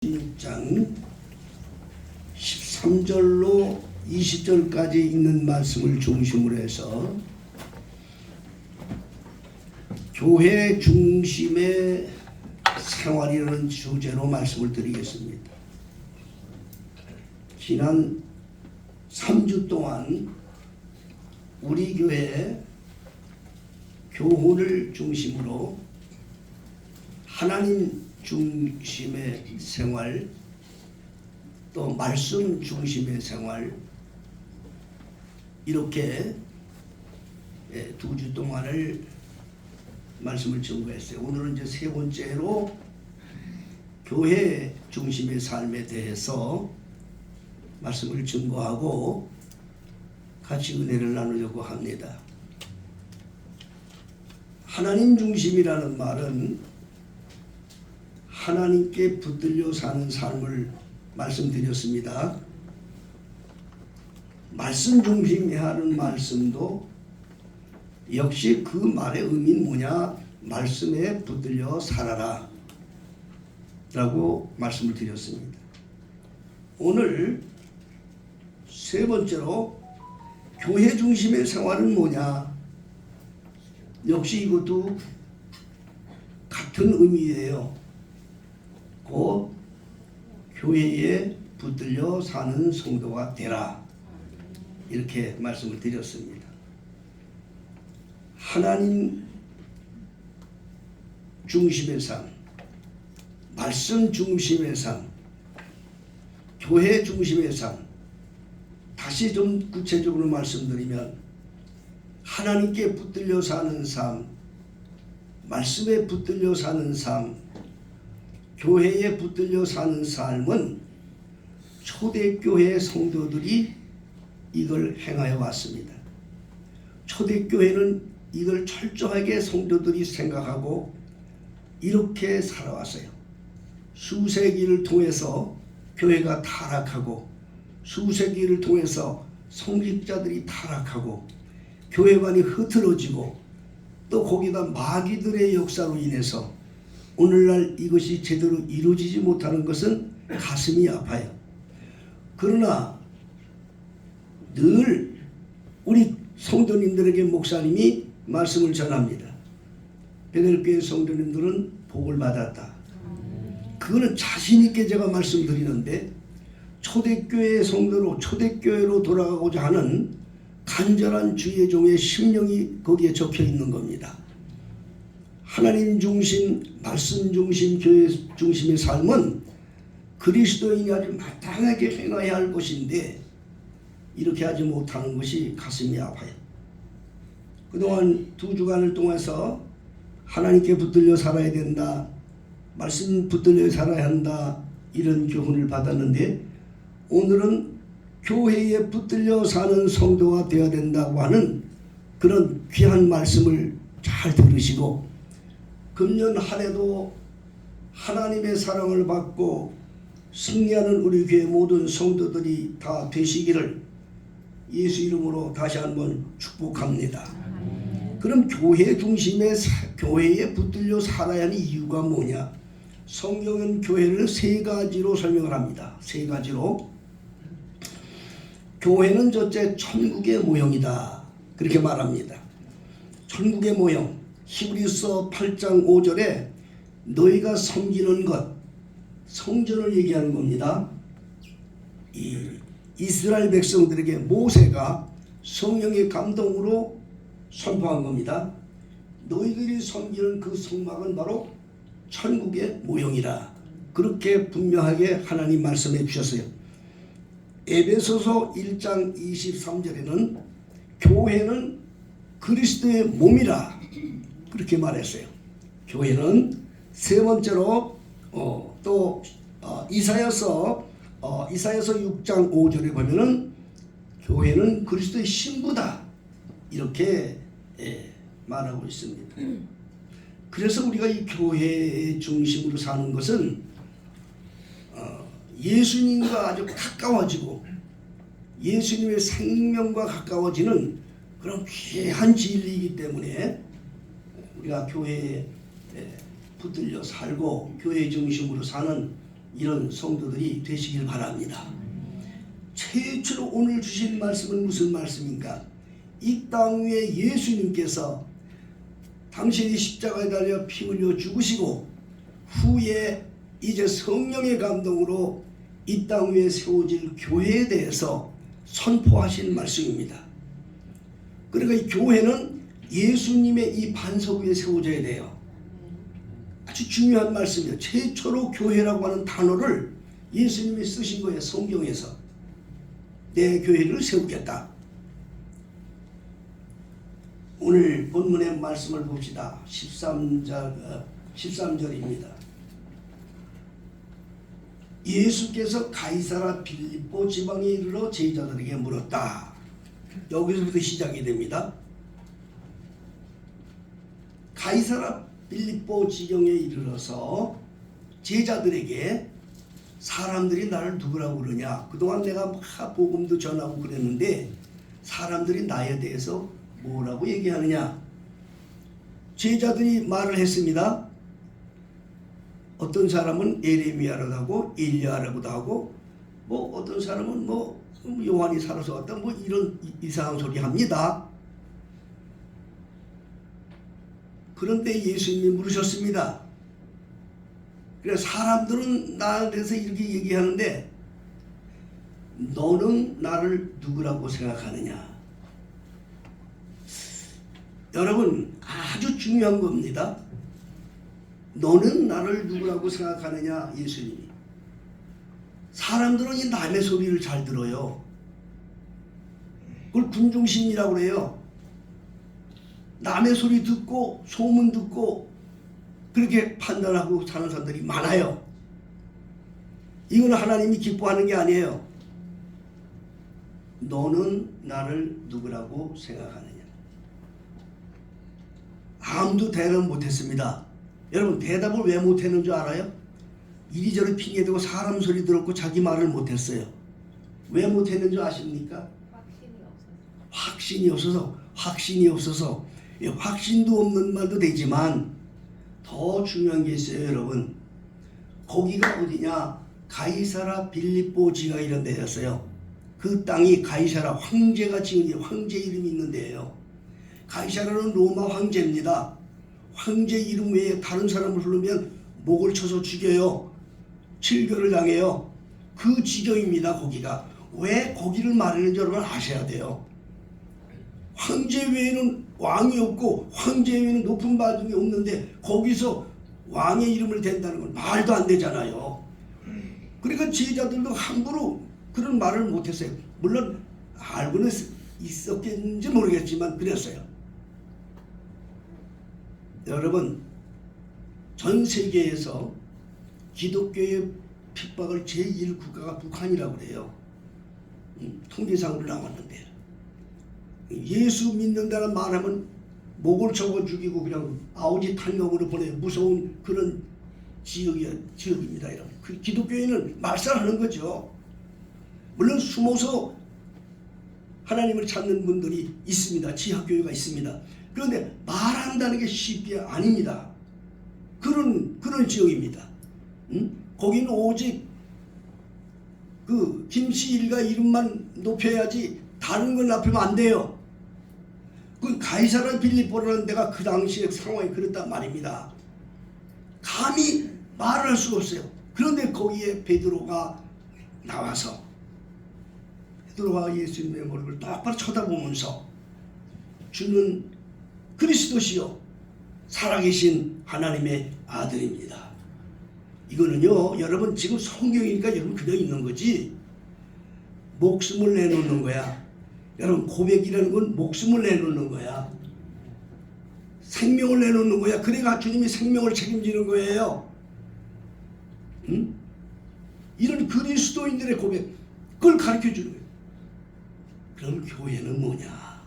16장 13절로 20절까지 있는 말씀을 중심으로 해서 교회 중심의 생활이라는 주제로 말씀을 드리겠습니다. 지난 3주 동안 우리 교회 교훈을 중심으로 하나님 중심의 생활, 또 말씀 중심의 생활, 이렇게 2주 동안을 말씀을 전거했어요. 오늘은 이제 세 번째로 교회 중심의 삶에 대해서 말씀을 증거하고 같이 은혜를 나누려고 합니다. 하나님 중심이라는 말은 하나님께 붙들려 사는 삶을 말씀드렸습니다. 말씀 중심이 하는 말씀도 역시 그 말의 의미는 뭐냐? 말씀에 붙들려 살아라 라고 말씀을 드렸습니다. 오늘 세 번째로 교회 중심의 생활은 뭐냐? 역시 이것도 같은 의미예요. 곧 교회에 붙들려 사는 성도가 되라, 이렇게 말씀을 드렸습니다. 하나님 중심의 삶, 말씀 중심의 삶, 교회 중심의 삶, 다시 좀 구체적으로 말씀드리면 하나님께 붙들려 사는 삶, 말씀에 붙들려 사는 삶, 교회에 붙들려 사는 삶은 초대교회 성도들이 이걸 행하여 왔습니다. 초대교회는 이걸 철저하게 성도들이 생각하고 이렇게 살아왔어요. 수세기를 통해서 교회가 타락하고, 수세기를 통해서 성직자들이 타락하고, 교회관이 흐트러지고, 또 거기다 마귀들의 역사로 인해서 오늘날 이것이 제대로 이루어지지 못하는 것은 가슴이 아파요. 그러나 늘 우리 성도님들에게 목사님이 말씀을 전합니다. 베델교회 성도님들은 복을 받았다. 그거는 자신 있게 제가 말씀드리는데, 초대교회 성도로 초대교회로 돌아가고자 하는 간절한 주의 종의 심령이 거기에 적혀 있는 겁니다. 하나님 중심, 말씀 중심, 교회 중심의 삶은 그리스도인이 아주 마땅하게 행해야 할 것인데 이렇게 하지 못하는 것이 가슴이 아파요. 그동안 2주간을 통해서 하나님께 붙들려 살아야 된다, 말씀 붙들려 살아야 한다, 이런 교훈을 받았는데, 오늘은 교회에 붙들려 사는 성도가 되어야 된다고 하는 그런 귀한 말씀을 잘 들으시고, 금년 한 해도 하나님의 사랑을 받고 승리하는 우리 교회 모든 성도들이 다 되시기를 예수 이름으로 다시 한번 축복합니다. 그럼 교회 중심의 교회에 붙들려 살아야 하는 이유가 뭐냐? 성경은 교회를 세 가지로 설명을 합니다. 세 가지로. 교회는 첫째 천국의 모형이다, 그렇게 말합니다. 천국의 모형. 히브리서 8장 5절에 너희가 섬기는 것, 성전을 얘기하는 겁니다. 이 이스라엘 백성들에게 모세가 성령의 감동으로 선포한 겁니다. 너희들이 섬기는 그 성막은 바로 천국의 모형이라, 그렇게 분명하게 하나님 말씀해 주셨어요. 에베소서 1장 23절에는 교회는 그리스도의 몸이라, 그렇게 말했어요. 교회는 세 번째로 이사야서 6장 5절에 보면은 교회는 그리스도의 신부다, 이렇게 말하고 있습니다. 그래서 우리가 이 교회 중심으로 사는 것은 예수님과 아주 가까워지고 예수님의 생명과 가까워지는 그런 귀한 진리이기 때문에 우리가 교회에 붙들려 살고 교회 중심으로 사는 이런 성도들이 되시길 바랍니다. 최초로 오늘 주신 말씀은 무슨 말씀인가? 이 땅 위에 예수님께서 당신이 십자가에 달려 피 흘려 죽으시고 후에 이제 성령의 감동으로 이 땅 위에 세워질 교회에 대해서 선포하신 말씀입니다. 그러니까 이 교회는 예수님의 이 반석 위에 세워져야 돼요. 아주 중요한 말씀이에요. 최초로 교회라고 하는 단어를 예수님이 쓰신 거예요. 성경에서. 내 교회를 세우겠다. 오늘 본문의 말씀을 봅시다. 13절입니다. 예수께서 가이사라 빌립보 지방에 이르러 제자들에게 물었다. 여기서부터 시작이 됩니다. 가이사라 빌립보 지경에 이르러서 제자들에게 사람들이 나를 누구라고 그러냐. 그동안 내가 막 복음도 전하고 그랬는데 사람들이 나에 대해서 뭐라고 얘기하느냐. 제자들이 말을 했습니다. 어떤 사람은 에레미야라고 하고 엘리야라고도 하고 뭐 어떤 사람은 뭐 요한이 살아서 왔다 뭐 이런 이상한 소리 합니다. 그런데 예수님이 물으셨습니다. 그래서 사람들은 나에 대해서 이렇게 얘기하는데 너는 나를 누구라고 생각하느냐. 여러분 아주 중요한 겁니다. 너는 나를 누구라고 생각하느냐. 예수님이. 사람들은 이 남의 소리를 잘 들어요. 그걸 군중심이라고 그래요. 남의 소리 듣고 소문 듣고 그렇게 판단하고 사는 사람들이 많아요. 이건 하나님이 기뻐하는 게 아니에요. 너는 나를 누구라고 생각하느냐. 아무도 대답 못했습니다. 여러분 대답을 왜 못했는 줄 알아요? 이리저리 핑계대고 사람 소리 들었고 자기 말을 못했어요. 왜 못했는 줄 아십니까? 확신이 없어서. 확신도 없는 말도 되지만 더 중요한 게 있어요. 여러분 거기가 어디냐. 가이사라 빌립보 지가 이런 데였어요. 그 땅이 가이사라 황제가 지은 황제 이름이 있는 데예요. 가이사라는 로마 황제입니다. 황제 이름 외에 다른 사람을 부르면 목을 쳐서 죽여요. 칠교를 당해요. 그 지경입니다. 거기가. 왜 거기를 말하는지 여러분 아셔야 돼요. 황제 외에는 왕이 없고 황제 외에는 높은 바중이 없는데 거기서 왕의 이름을 댄다는 건 말도 안 되잖아요. 그러니까 제자들도 함부로 그런 말을 못했어요. 물론 알고는 있었겠는지 모르겠지만 그랬어요. 여러분 전 세계에서 기독교의 핍박을 제1국가가 북한이라고 그래요. 통계상으로 나왔는데 예수 믿는다는 말하면 목을 쳐고 죽이고 그냥 아우지 탄경으로 보내 무서운 그런 지역입니다. 그 기독교인은 말살하는 거죠. 물론 숨어서 하나님을 찾는 분들이 있습니다. 지하교회가 있습니다. 그런데 말한다는 게 쉽게 아닙니다. 그런 지역입니다. 거기는 오직 그 김씨일가 이름만 높여야지 다른 걸 높이면 안 돼요. 그 가이사라 빌립보라는 데가 그 당시의 상황이 그랬단 말입니다. 감히 말을 할 수가 없어요. 그런데 거기에 베드로가 나와서 베드로가 예수님의 얼굴을 똑바로 쳐다보면서 주는 그리스도시요 살아계신 하나님의 아들입니다. 이거는요 여러분 지금 성경이니까 여러분 그냥 있는 거지 목숨을 내놓는 거야. 여러분 고백이라는 건 목숨을 내놓는 거야. 생명을 내놓는 거야. 그래가 주님이 생명을 책임지는 거예요. 이런 그리스도인들의 고백 그걸 가르쳐주는 거예요. 그럼 교회는 뭐냐.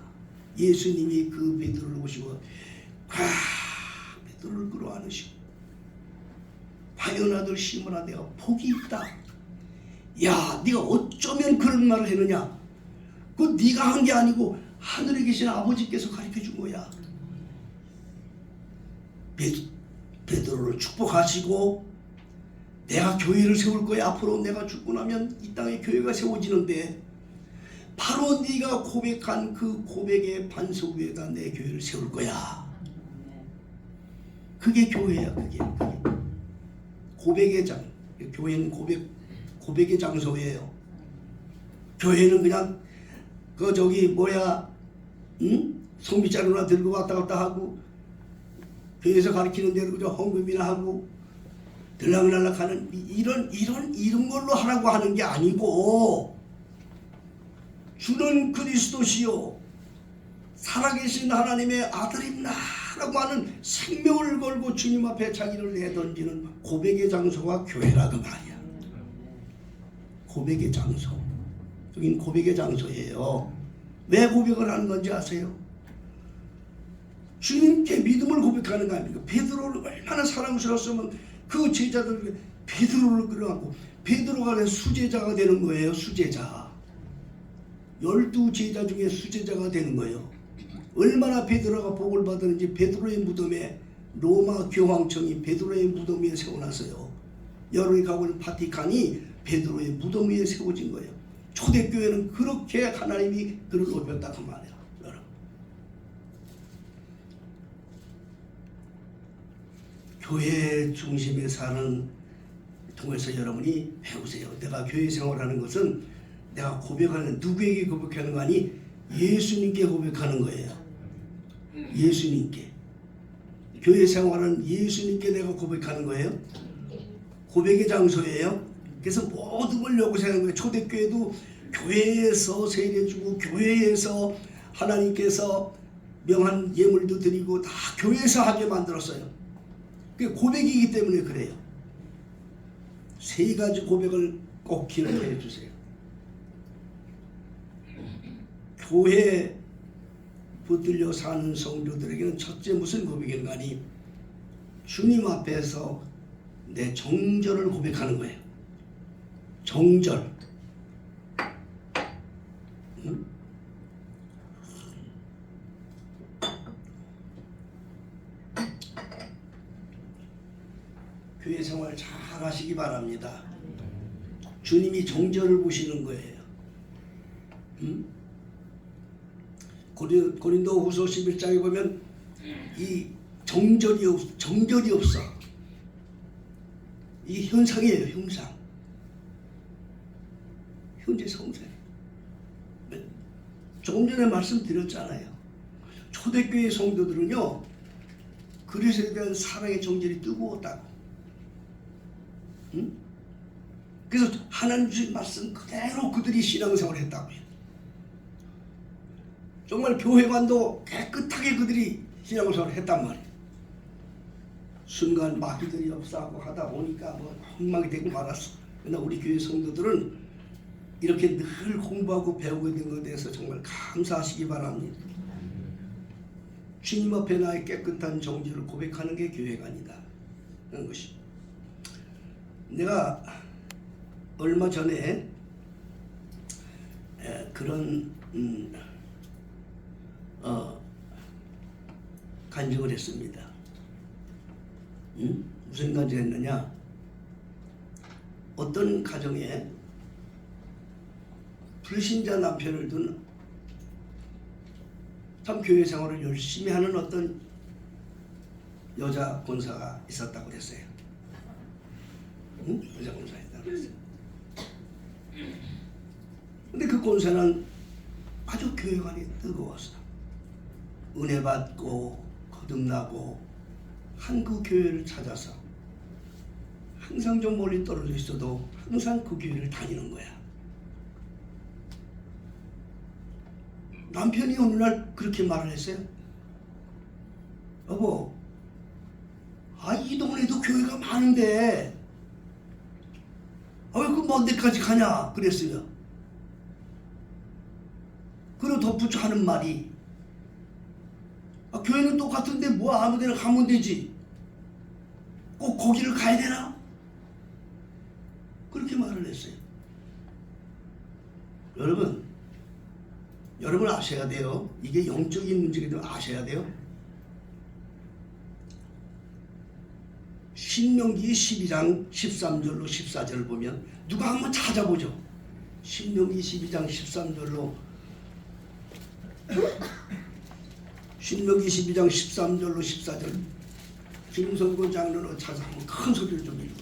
예수님이 그 베드로를 보시고 베드로를 끌어안으시고 과연 아들 시몬아 내가 복이 있다. 야 네가 어쩌면 그런 말을 했느냐. 그거 네가 한 게 아니고 하늘에 계신 아버지께서 가르쳐준 거야. 베드로를 축복하시고 내가 교회를 세울 거야. 앞으로 내가 죽고 나면 이 땅에 교회가 세워지는데 바로 네가 고백한 그 고백의 반석 위에다 내 교회를 세울 거야. 그게 교회야. 그게. 고백의 장. 교회는 고백의 장소예요. 교회는 그냥 성비자루나 들고 왔다 갔다 하고 교회에서 가르치는 대로 그저 헌금이나 하고 들락날락 하는 이런 걸로 하라고 하는 게 아니고, 주는 그리스도시요 살아계신 하나님의 아들입니다라고 하는 생명을 걸고 주님 앞에 자기를 내던지는 고백의 장소가 교회라 그 말이야. 고백의 장소. 여긴 고백의 장소예요. 왜 고백을 하는 건지 아세요? 주님께 믿음을 고백하는 거 아닙니까? 베드로를 얼마나 사랑스러웠으면 그 제자들 베드로를 끌어가고 베드로가 수제자가 되는 거예요. 수제자. 12제자 중에 수제자가 되는 거예요. 얼마나 베드로가 복을 받았는지 베드로의 무덤에 로마 교황청이 베드로의 무덤 위에 세워놨어요. 여론이 가고 있는 바티칸이 베드로의 무덤 위에 세워진 거예요. 초대교회는 그렇게 하나님이 그를 높였다 그 말이에요. 여러분, 교회 중심의 사는 통해서 여러분이 배우세요. 내가 교회 생활하는 것은 내가 고백하는, 누구에게 고백하는 거 아니 예수님께 고백하는 거예요. 예수님께. 교회 생활은 예수님께 내가 고백하는 거예요. 고백의 장소예요. 그래서 모든 걸 요구하는 거예요. 초대교회도 교회에서 세례주고 교회에서 하나님께서 명한 예물도 드리고 다 교회에서 하게 만들었어요. 그게 고백이기 때문에 그래요. 세 가지 고백을 꼭 기억해 주세요. 교회 붙들려 사는 성도들에게는 첫째 무슨 고백인가 하니 주님 앞에서 내 정절을 고백하는 거예요. 정절. 응? 교회 생활 잘 하시기 바랍니다. 주님이 정절을 보시는 거예요. 응? 고린도 후서 11장에 보면 이 정절이 없어. 이 현상이에요. 형상. 현재 성생. 조금 전에 말씀드렸잖아요. 초대교회 성도들은요, 그리스도에 대한 사랑의 정절이 뜨거웠다고. 응? 그래서 하나님 주신 말씀 그대로 그들이 신앙생활을 했다고요. 정말 교회관도 깨끗하게 그들이 신앙생활을 했단 말이에요. 순간 마귀들이 역사하고 하다 보니까 엉망이 되고 말았어. 그러나 우리 교회 성도들은 이렇게 늘 공부하고 배우게 된 것에 대해서 정말 감사하시기 바랍니다. 주님 앞에 나의 깨끗한 정죄를 고백하는 게 교회가 아니다 하는 것이. 내가 얼마 전에 그런 간증을 했습니다. 무슨 간증을 했느냐? 어떤 가정에 불신자 남편을 둔 참 교회 생활을 열심히 하는 어떤 여자 권사가 있었다고 그랬어요. 여자 권사가 있다고 그랬어요. 근데 그 권사는 아주 교회관이 뜨거웠어. 은혜 받고 거듭나고 한국 교회를 찾아서 항상 좀 멀리 떨어져 있어도 항상 그 교회를 다니는 거야. 남편이 어느 날 그렇게 말을 했어요. 여보, 이 동네에도 교회가 많은데 왜 그 먼 데까지 가냐 그랬어요. 그리고 덧붙여 하는 말이, 교회는 똑같은데 뭐 아무 데나 가면 되지, 꼭 거기를 가야 되나? 그렇게 말을 했어요. 여러분 아셔야 돼요. 이게 영적인 문제이기 때문에 아셔야 돼요. 신명기 12장 13절로 14절 보면 누가 한번 찾아보죠. 신명기 12장 13절로 신명기 12장 13절로 14절 김성곤 장로는 찾아 한번 큰 소리를 좀 읽어.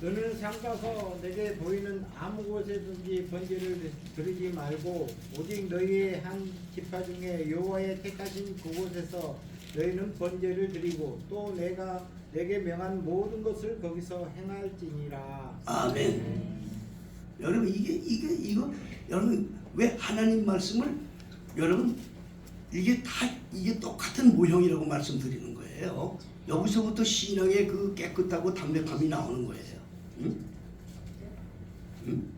너는 삼가서 내게 보이는 아무 곳에든지 번제를 드리지 말고 오직 너희의 한 지파 중에 여호와의 택하신 그곳에서 너희는 번제를 드리고 또 내가 내게 명한 모든 것을 거기서 행할지니라. 아멘. 여러분 이거 여러분 왜 하나님 말씀을 여러분 이게 똑같은 모형이라고 말씀드리는 거예요. 여기서부터 신앙의 그 깨끗하고 담백함이 나오는 거예요. 응? 응?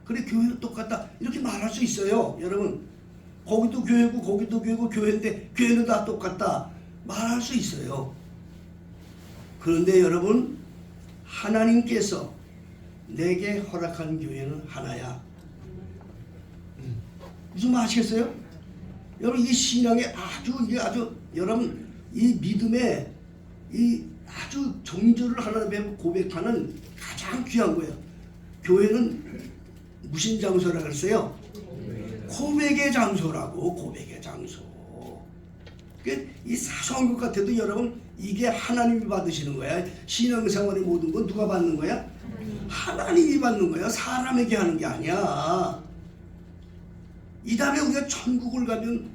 그래 교회는 똑같다 이렇게 말할 수 있어요. 여러분 거기도 교회고 거기도 교회고 교회인데 교회는 다 똑같다 말할 수 있어요. 그런데 여러분 하나님께서 내게 허락한 교회는 하나야. 무슨 말 아시겠어요? 여러분 이 신앙의 아주 여러분 이 믿음의 이 아주 정절을 하나님께 고백하는 가장 귀한 거예요. 교회는 무슨 장소라고 했어요? 고백의 장소라고. 고백의 장소. 이 사소한 것 같아도 여러분 이게 하나님이 받으시는 거야. 신앙생활의 모든 건 누가 받는 거야? 하나님이 받는 거야. 사람에게 하는 게 아니야. 이 다음에 우리가 천국을 가면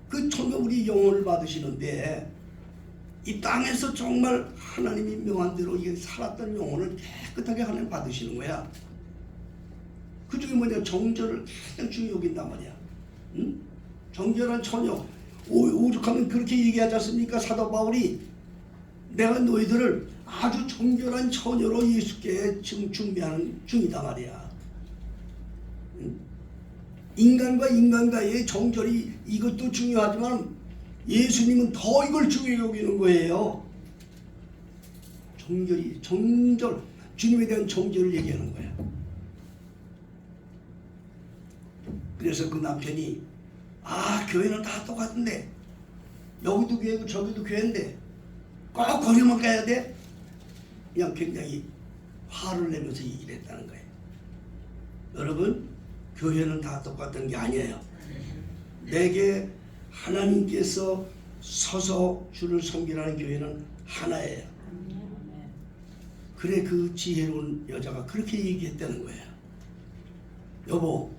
그 천국 우리 영혼을 받으시는데 이 땅에서 정말 하나님이 명한 대로 이게 살았던 영혼을 깨끗하게 하나님 받으시는 거야. 그중에 뭐냐 정절을 가장 중요히 여긴단 말이야. 응? 정결한 처녀 오죽하면 그렇게 얘기하지 않습니까? 사도 바울이 내가 너희들을 아주 정결한 처녀로 예수께 지금 준비하는 중이다 말이야. 응? 인간과 인간과의 정절이 이것도 중요하지만 예수님은 더 이걸 중요히 여기는 거예요. 정절 주님에 대한 정절을 얘기하는 거야. 그래서 그 남편이 교회는 다 똑같은데 여기도 교회고 저기도 교회인데 꼭 거기만 가야 돼? 그냥 굉장히 화를 내면서 얘기를 했다는 거예요. 여러분 교회는 다 똑같은 게 아니에요. 내게 하나님께서 서서 주를 섬기라는 교회는 하나예요. 그래 그 지혜로운 여자가 그렇게 얘기했다는 거예요. 여보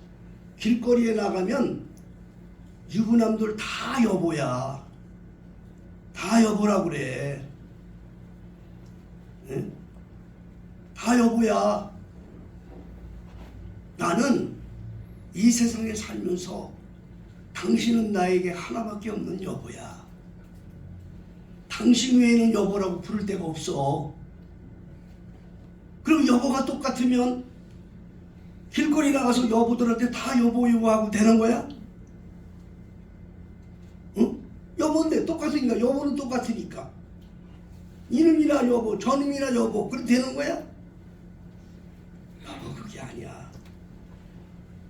길거리에 나가면 유부남들 다 여보야. 다 여보라 그래. 네? 다 여보야. 나는 이 세상에 살면서 당신은 나에게 하나밖에 없는 여보야. 당신 외에는 여보라고 부를 데가 없어. 그럼 여보가 똑같으면 길거리 나가서 여보들한테 다 여보 여보하고 되는 거야? 응? 여보인데 똑같으니까 여보는 똑같으니까 이놈이나 여보 저놈이나 여보 그렇게 되는 거야? 여보 그게 아니야.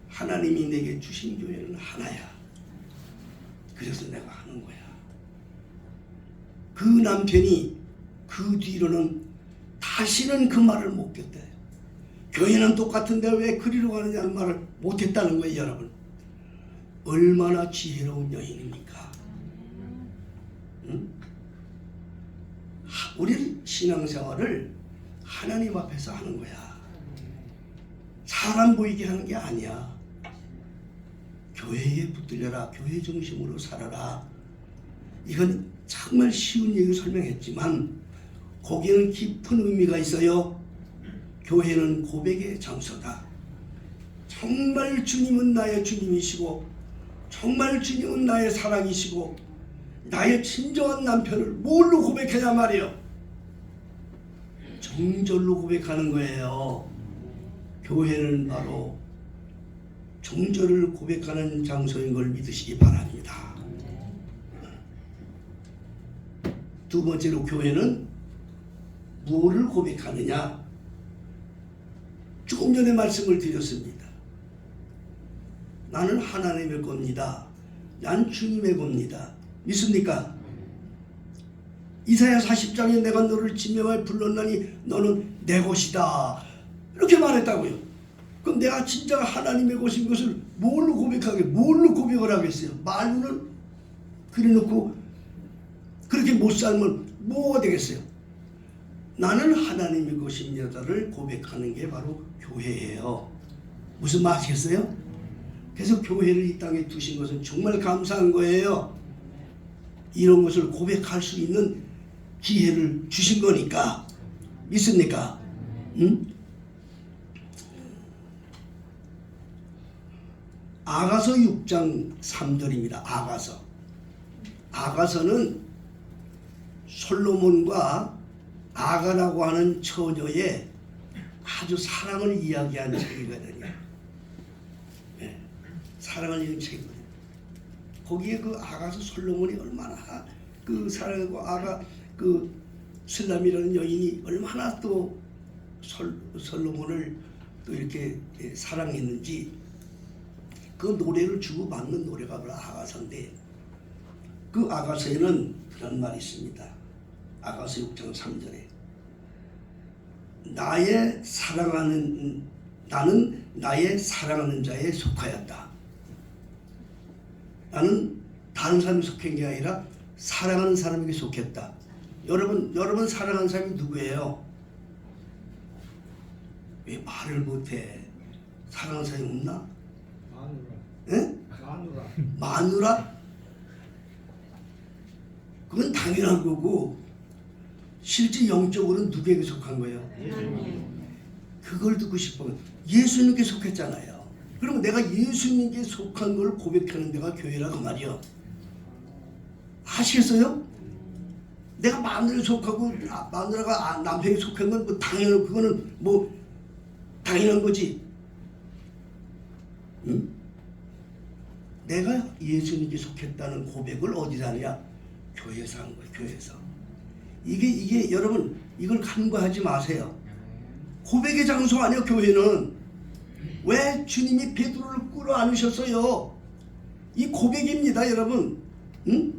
하나님이 내게 주신 교회는 하나야. 그래서 내가 하는 거야. 그 남편이 그 뒤로는 다시는 그 말을 못 겼대요. 교회는 똑같은데 왜 그리로 가느냐는 말을 못했다는 거예요. 여러분 얼마나 지혜로운 여인입니까? 응? 우리 신앙생활을 하나님 앞에서 하는 거야. 사람 보이게 하는 게 아니야. 교회에 붙들려라. 교회 중심으로 살아라. 이건 정말 쉬운 얘기를 설명했지만 거기에는 깊은 의미가 있어요. 교회는 고백의 장소다. 정말 주님은 나의 주님이시고 정말 주님은 나의 사랑이시고 나의 진정한 남편을 뭘로 고백하냐 말이에요. 정절로 고백하는 거예요. 교회는 바로 정절을 고백하는 장소인 걸 믿으시기 바랍니다. 두 번째로 교회는 무엇을 고백하느냐? 조금 전에 말씀을 드렸습니다. 나는 하나님의 겁니다. 난 주님의 겁니다. 믿습니까? 이사야 40장에 내가 너를 지명하여 불렀나니 너는 내 것이다. 이렇게 말했다고요. 그럼 내가 진짜 하나님의 것인 것을 뭘로 고백을 하겠어요? 말로는 그래놓고 그렇게 못 살면 뭐가 되겠어요? 나는 하나님의 것입니다를 고백하는 게 바로 교회예요. 무슨 말 아시겠어요? 그래서 교회를 이 땅에 두신 것은 정말 감사한 거예요. 이런 것을 고백할 수 있는 기회를 주신 거니까. 믿습니까? 응? 아가서 6장 3절입니다. 아가서는 솔로몬과 아가라고 하는 처녀의 아주 사랑을 이야기하는 책이거든요. 네, 사랑을 이야기하는 책이거든요. 거기에 그 아가서 솔로몬이 얼마나 그 사랑하고 아가 그 슬람이라는 여인이 얼마나 또 솔로몬을 또 이렇게 사랑했는지 그 노래를 주고받는 노래가 바로 아가서인데, 그 아가서에는 그런 말이 있습니다. 아가서 6장 3절에 나는 나의 사랑하는 자에 속하였다. 나는 다른 사람에 속한 게 아니라 사랑하는 사람에게 속했다. 여러분 사랑하는 사람이 누구예요? 왜 말을 못해? 사랑하는 사람이 없나? 마누라. 에? 마누라. 마누라? 그건 당연한 거고, 실제 영적으로는 누구에게 속한 거예요? 그걸 듣고 싶으면 예수님께 속했잖아요. 그러면 내가 예수님께 속한 걸 고백하는 데가 교회라고 말이요. 아시겠어요? 내가 마누라에 속하고 마누라가 남편에 속한 건 뭐 당연한, 그거는 뭐 당연한 거지. 응? 내가 예수님께 속했다는 고백을 어디서 하냐? 교회에서 하는 거예요. 교회에서. 이게 여러분, 이걸 간과하지 마세요. 고백의 장소 아니에요. 교회는. 왜 주님이 베드로를 끌어안으셨어요? 이 고백입니다, 여러분. 응?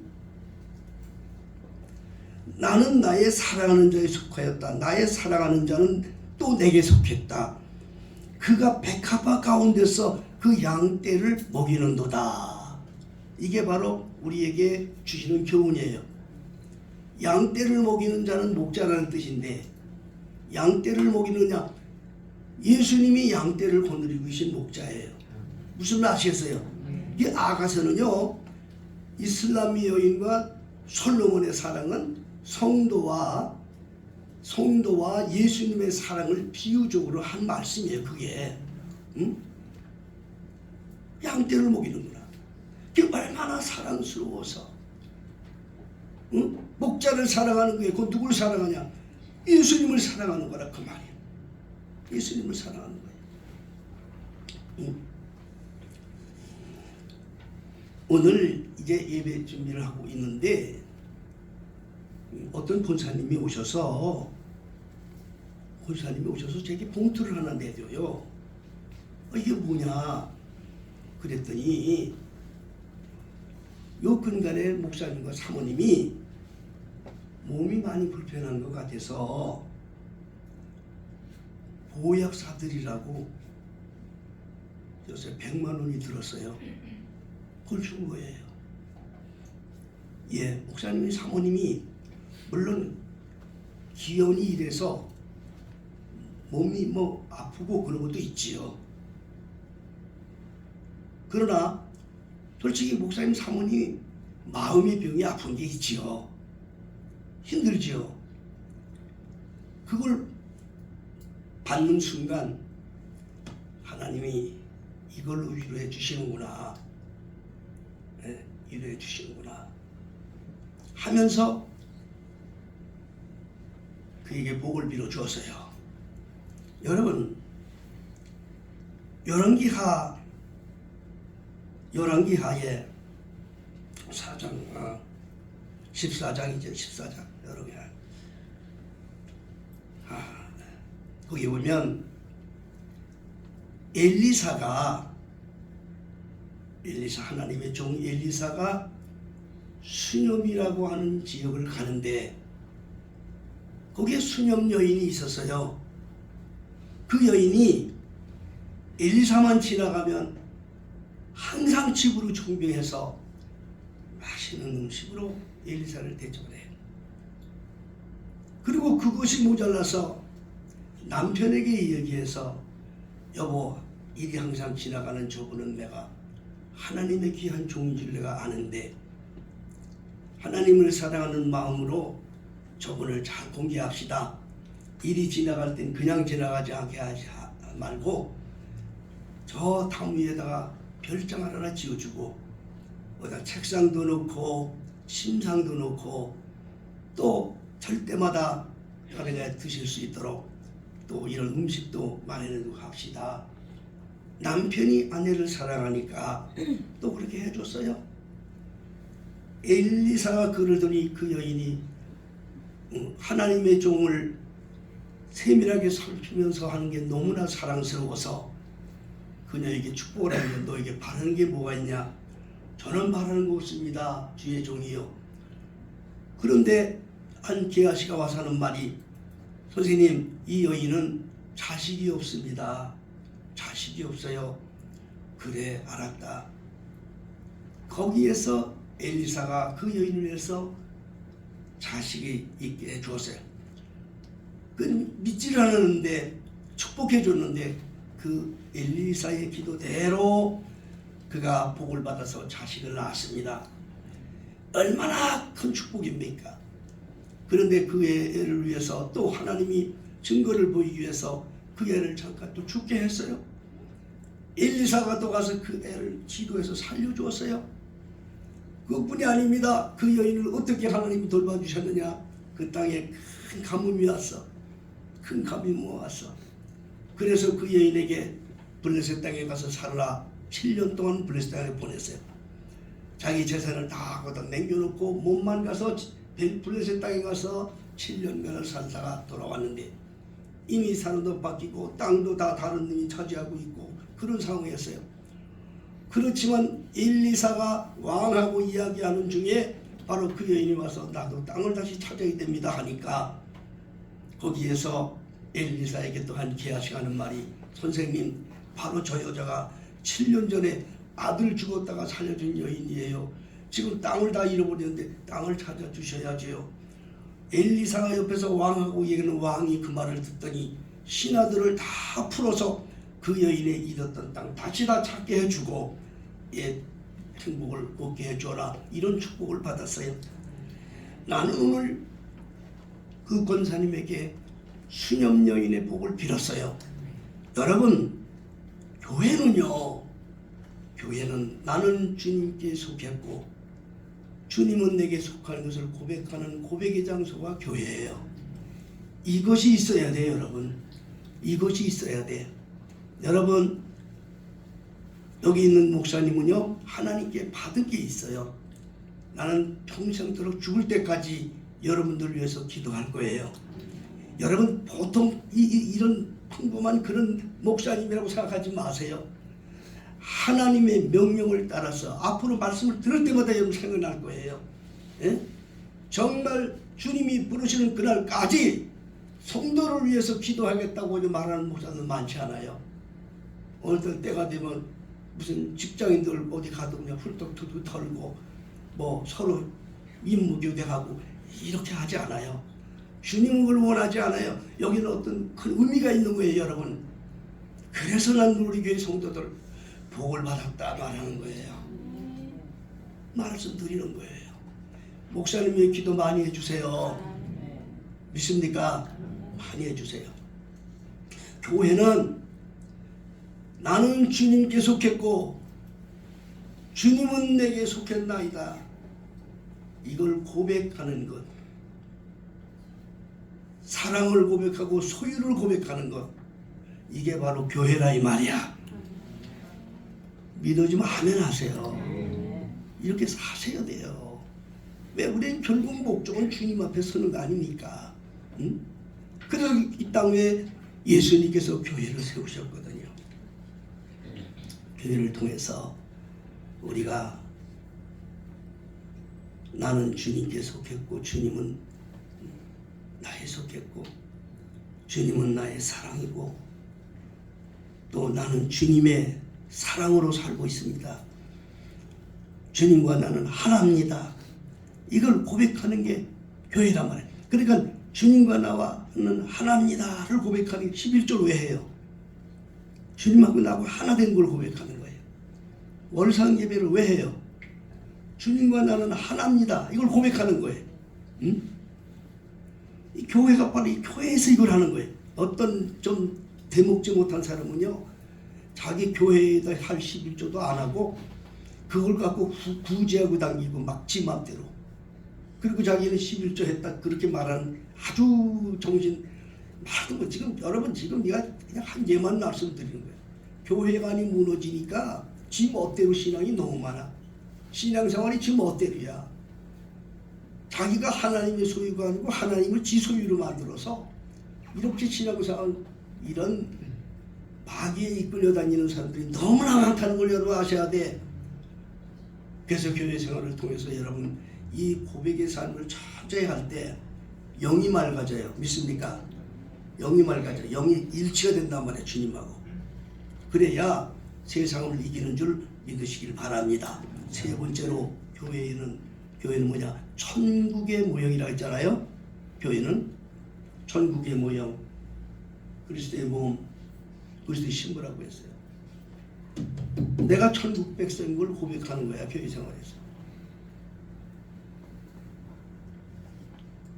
나는 나의 사랑하는 자에 속하였다. 나의 사랑하는 자는 또 내게 속했다. 그가 백합화 가운데서 그 양떼를 먹이는도다. 이게 바로 우리에게 주시는 교훈이에요. 양떼를 먹이는 자는 목자라는 뜻인데, 양떼를 먹이느냐? 예수님이 양떼를 거느리고 계신 목자예요. 무슨 말 아시겠어요? 이 아가서는요, 이슬람의 여인과 솔로몬의 사랑은 성도와 예수님의 사랑을 비유적으로 한 말씀이에요. 그게. 응? 양떼를 먹이는구나. 그게 얼마나 사랑스러워서. 응? 목자를 사랑하는 거예요. 그건 누굴 사랑하냐? 예수님을 사랑하는 거라 그 말이에요. 예수님을 사랑하는 거예요. 응? 오늘 이제 예배 준비를 하고 있는데 어떤 본사님이 오셔서 제게 봉투를 하나 내줘요. 이게 뭐냐 그랬더니 요 근간에 목사님과 사모님이 몸이 많이 불편한 것 같아서 보약 사드리라고 요새 100만 원이 들었어요. 그걸 준 거예요. 예, 목사님이 사모님이 물론 기연이 이래서 몸이 뭐 아프고 그런 것도 있지요. 그러나 솔직히 목사님 사모님 마음의 병이 아픈 게 있지요. 힘들지요. 그걸 받는 순간 하나님이 이걸로 위로해 주시는구나. 네, 위로해 주시는구나 하면서 그에게 복을 빌어 주었어요. 여러분, 열왕기하에 14장이죠. 14장 열왕기하. 거기 보면 엘리사가 엘리사, 하나님의 종 엘리사가 수념이라고 하는 지역을 가는데 거기에 수념 여인이 있었어요. 그 여인이 엘리사만 지나가면 항상 집으로 청빙해서 맛있는 음식으로 엘리사를 대접을 해요. 그리고 그것이 모자라서 남편에게 이야기해서 여보, 일이 항상 지나가는 저분은 내가 하나님의 귀한 종인 줄 내가 아는데 하나님을 사랑하는 마음으로 저분을 잘 공개합시다. 일이 지나갈 땐 그냥 지나가지 않게 하지 말고 저 당 위에다가 별장 하나 지어주고 어디다 책상도 놓고 침상도 놓고 또 절 때마다 아내가 드실 수 있도록 또 이런 음식도 마련해두고 합시다. 남편이 아내를 사랑하니까 또 그렇게 해줬어요. 엘리사가 그러더니 그 여인이 하나님의 종을 세밀하게 살피면서 하는 게 너무나 사랑스러워서 그녀에게 축복을 하는데 너에게 바라는 게 뭐가 있냐? 저는 바라는 거 없습니다. 주의 종이요. 그런데 한 게하시가 와서 하는 말이 선생님, 이 여인은 자식이 없습니다. 자식이 없어요. 그래, 알았다. 거기에서 엘리사가 그 여인을 위해서 자식이 있게 해주었어요. 그 믿지를 않았는데 축복해 줬는데 그 엘리사의 기도대로 그가 복을 받아서 자식을 낳았습니다. 얼마나 큰 축복입니까? 그런데 그 애를 위해서 또 하나님이 증거를 보이기 위해서 그 애를 잠깐 또 죽게 했어요. 엘리사가 또 가서 그 애를 기도해서 살려주었어요. 그것뿐이 아닙니다. 그 여인을 어떻게 하나님이 돌봐주셨느냐? 그 땅에 큰 가뭄이 왔어. 큰 가뭄이 왔어. 그래서 그 여인에게 블레셋 땅에 가서 살아라. 7년 동안 블레셋 땅에 보냈어요. 자기 재산을 다 거기다 남겨놓고 몸만 가서 블레셋 땅에 가서 7년간을 살다가 돌아왔는데 이미 사람도 바뀌고 땅도 다 다른 놈이 차지하고 있고 그런 상황이었어요. 그렇지만 엘리사가 왕하고 이야기하는 중에 바로 그 여인이 와서 나도 땅을 다시 찾아야 됩니다 하니까 거기에서 엘리사에게 또한 게하시 하는 말이 선생님, 바로 저 여자가 7년 전에 아들 죽었다가 살려준 여인이에요. 지금 땅을 다 잃어버렸는데 땅을 찾아주셔야죠. 엘리사가 옆에서 왕하고 얘기하는 왕이 그 말을 듣더니 신하들을 다 풀어서 그 여인의 잃었던 땅 다시 다 찾게 해주고 행복을 얻게 해줘라. 이런 축복을 받았어요. 나는 오늘 그 권사님에게 수녀 여인의 복을 빌었어요. 여러분, 교회는 나는 주님께 속했고 주님은 내게 속하는 것을 고백하는 고백의 장소가 교회예요. 이것이 있어야 돼요, 여러분. 이것이 있어야 돼요. 여러분, 여기 있는 목사님은요, 하나님께 받은 게 있어요. 나는 평생도록 죽을 때까지 여러분들을 위해서 기도할 거예요. 여러분, 보통 이런 평범한 그런 목사님이라고 생각하지 마세요. 하나님의 명령을 따라서 앞으로 말씀을 들을 때마다 여러분 생각날 거예요. 예? 정말 주님이 부르시는 그날까지 성도를 위해서 기도하겠다고 말하는 목사는 많지 않아요. 어느 때가 되면 무슨 직장인들 어디 가도 그냥 훌떡 털고 뭐 서로 임무교대하고 이렇게 하지 않아요. 주님은 그걸 원하지 않아요. 여기는 어떤 큰 의미가 있는 거예요, 여러분. 그래서 난 우리 교회 성도들 복을 받았다 말하는 거예요. 말씀드리는 거예요. 목사님의 기도 많이 해주세요. 믿습니까? 많이 해주세요. 교회는 나는 주님께 속했고 주님은 내게 속했나이다. 이걸 고백하는 것, 사랑을 고백하고 소유를 고백하는 것, 이게 바로 교회라 이 말이야. 믿어지면 아멘 하세요. 이렇게 사셔야 돼요. 왜? 우리는 결국 목적은 주님 앞에 서는 거 아닙니까? 응? 그래서 이 땅에 예수님께서 교회를 세우셨거든요. 교회를 통해서 우리가 나는 주님께 속했고 주님은 나에 속했고 주님은 나의 사랑이고 또 나는 주님의 사랑으로 살고 있습니다. 주님과 나는 하나입니다. 이걸 고백하는 게 교회란 말이에요. 그러니까 주님과 나와는 하나입니다를 고백하는 게 11조를 왜 해요? 주님하고 나하고 하나 된 걸 고백하는 거예요. 월상 예배를 왜 해요? 주님과 나는 하나입니다. 이걸 고백하는 거예요. 응? 이 교회가 바로 이 교회에서 이걸 하는 거예요. 어떤 좀 대목지 못한 사람은요, 자기 교회에다 할 11조도 안 하고 그걸 갖고 구제하고 당기고 막 지 맘대로, 그리고 자기는 11조 했다 그렇게 말하는 아주 정신 말도 뭐 지금 여러분 지금 내가 그냥 한 예만 말씀드리는 거예요. 교회관이 무너지니까 지 멋대로 신앙이 너무 많아. 신앙생활이 지 멋대로야. 자기가 하나님의 소유가 아니고 하나님을 지 소유로 만들어서 이렇게 신앙생활, 이런 마귀에 이끌려 다니는 사람들이 너무나 많다는 걸 여러분 아셔야 돼. 그래서 교회 생활을 통해서 여러분 이 고백의 삶을 철저히 할 때 영이 맑아져요. 믿습니까? 영이 맑아져. 영이 일치가 된단 말이에요. 주님하고. 그래야 세상을 이기는 줄 믿으시길 바랍니다. 세 번째로 교회는 뭐냐? 천국의 모형이라고 했잖아요. 교회는 천국의 모형, 그리스도의 몸, 그리스도의 신부라고 했어요. 내가 천국 백성인 걸 고백하는 거야. 교회 생활에서.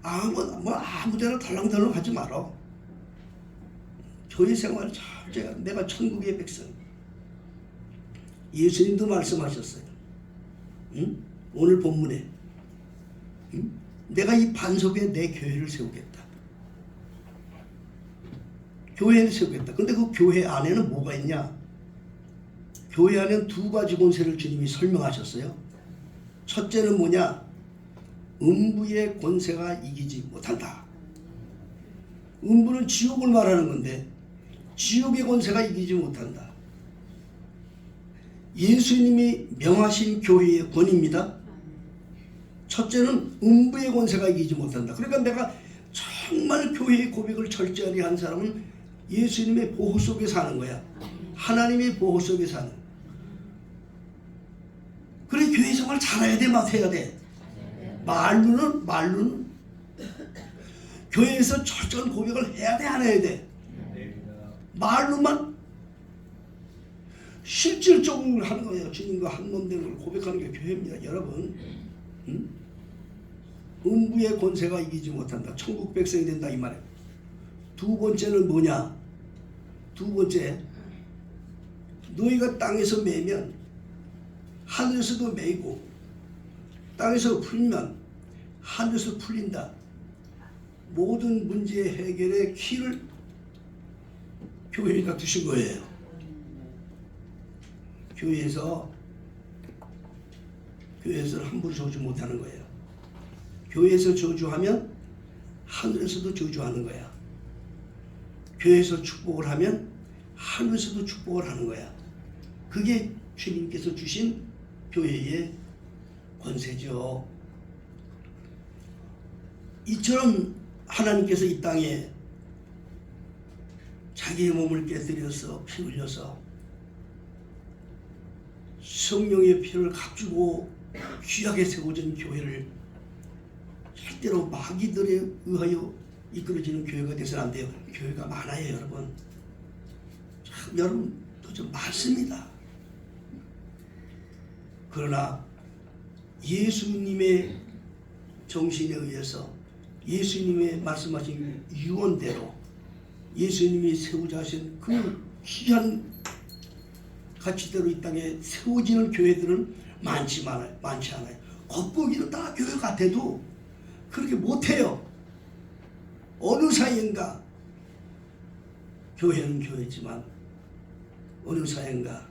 아무데나 덜렁덜렁 하지 말어. 교회 생활 잘 내가 천국의 백성. 예수님도 말씀하셨어요. 응? 오늘 본문에 응? 내가 이 반석에 내 교회를 세우겠다. 교회를 세우겠다. 근데 그 교회 안에는 뭐가 있냐? 교회 안에는 두 가지 권세를 주님이 설명하셨어요. 첫째는 뭐냐? 음부의 권세가 이기지 못한다. 음부는 지옥을 말하는 건데 지옥의 권세가 이기지 못한다. 예수님이 명하신 교회의 권위입니다. 첫째는 음부의 권세가 이기지 못한다. 그러니까 내가 정말 교회의 고백을 철저히 한 사람은 예수님의 보호 속에 사는 거야. 하나님의 보호 속에 사는. 그래 교회 생활 잘해야 돼, 막 해야 돼. 말로는 교회에서 철저한 고백을 해야 돼, 안 해야 돼? 말로만 실질적으로 하는 거예요. 주님과 한 몸 되는 걸 고백하는 게 교회입니다. 여러분, 음부의 권세가 이기지 못한다. 천국 백성이 된다 이 말이에요. 두 번째는 뭐냐? 두 번째, 너희가 땅에서 매면 하늘에서도 매이고 땅에서 풀면 하늘에서 풀린다. 모든 문제의 해결의 키를 교회에다 두신 거예요. 교회에서는 함부로 저주 못하는 거예요. 교회에서 저주하면 하늘에서도 저주하는 거야. 교회에서 축복을 하면 하늘에서도 축복을 하는 거야. 그게 주님께서 주신 교회의 권세죠. 이처럼 하나님께서 이 땅에 자기의 몸을 깨뜨려서 피 흘려서 성령의 피를 값주고 귀하게 세워진 교회를 절대로 마귀들에 의하여 이끌어지는 교회가 돼서는 안 돼요. 교회가 많아요, 여러분. 참 여러분도 좀 많습니다. 그러나 예수님의 정신에 의해서 예수님의 말씀하신 유언대로 예수님이 세우자 하신 그 귀한 가치대로 이 땅에 세워지는 교회들은 많지 않아요. 겉보기는 다 교회 같아도 그렇게 못해요. 어느 사이인가 교회는 교회지만 어느 사이인가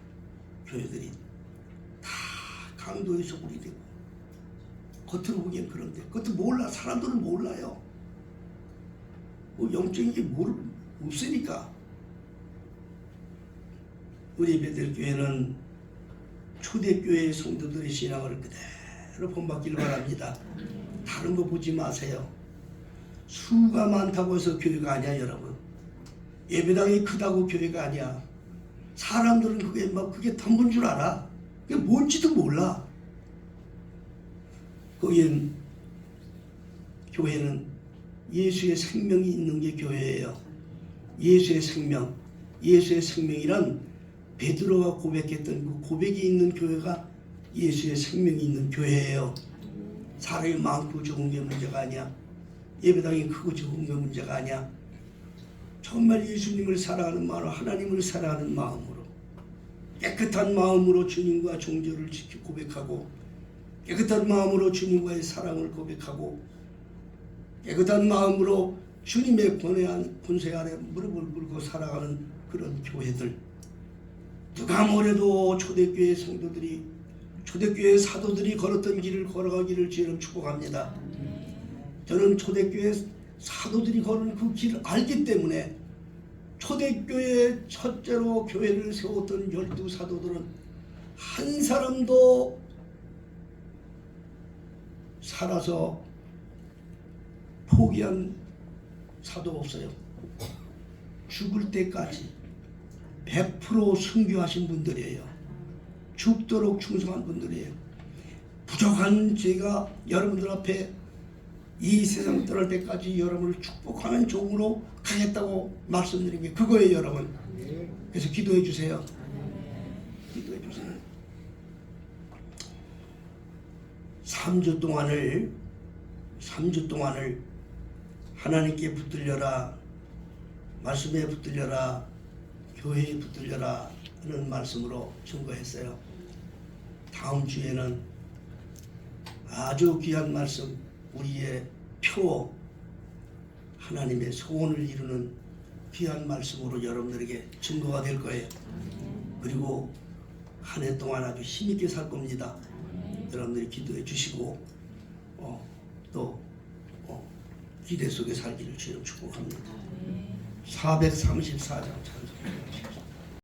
교회들이 다 강도의 소굴이 되고 겉으로 보기엔 그런데 그것도 몰라. 사람들은 몰라요. 뭐 영적인 게 없으니까. 우리 베델교회는 초대교회 성도들의 신앙을 그대로 본받기를 바랍니다. 다른 거 보지 마세요. 수가 많다고 해서 교회가 아니야, 여러분. 예배당이 크다고 교회가 아니야. 사람들은 그게 덤분 줄 알아. 그게 뭔지도 몰라. 거기엔 교회는 예수의 생명이 있는 게 교회예요. 예수의 생명. 예수의 생명이란 베드로가 고백했던 그 고백이 있는 교회가 예수의 생명이 있는 교회예요. 사람이 많고 적은 게 문제가 아니야. 예배당이 크고 적은 게 문제가 아니야. 정말 예수님을 사랑하는 마음으로, 하나님을 사랑하는 마음으로, 깨끗한 마음으로 주님과 종교를 지켜 고백하고, 깨끗한 마음으로 주님과의 사랑을 고백하고, 깨끗한 마음으로 주님의 권세 아래 무릎을 꿇고 살아가는 그런 교회들. 누가 뭐래도 초대교회 성도들이, 초대교회 사도들이 걸었던 길을 걸어가기를 주님 축복합니다. 저는 초대교회 사도들이 걸은 그 길을 알기 때문에 초대교회 첫째로 교회를 세웠던 12사도들은 한 사람도 살아서 포기한 사도 없어요. 죽을 때까지 100% 순교하신 분들이에요. 죽도록 충성한 분들이에요. 부족한 제가 여러분들 앞에 이 세상 떠날 때까지 여러분을 축복하는 종으로 가겠다고 말씀드린 게 그거예요, 여러분. 그래서 기도해 주세요. 기도해 주세요. 3주 동안을 하나님께 붙들려라, 말씀에 붙들려라, 교회에 붙들려라 하는 말씀으로 증거했어요. 다음 주에는 아주 귀한 말씀, 우리의 표, 하나님의 소원을 이루는 귀한 말씀으로 여러분들에게 증거가 될 거예요. 그리고 한 해 동안 아주 힘있게 살 겁니다. 여러분들이 기도해 주시고 또 기대 속에 살기를 주님 축복합니다. 434장 찬송.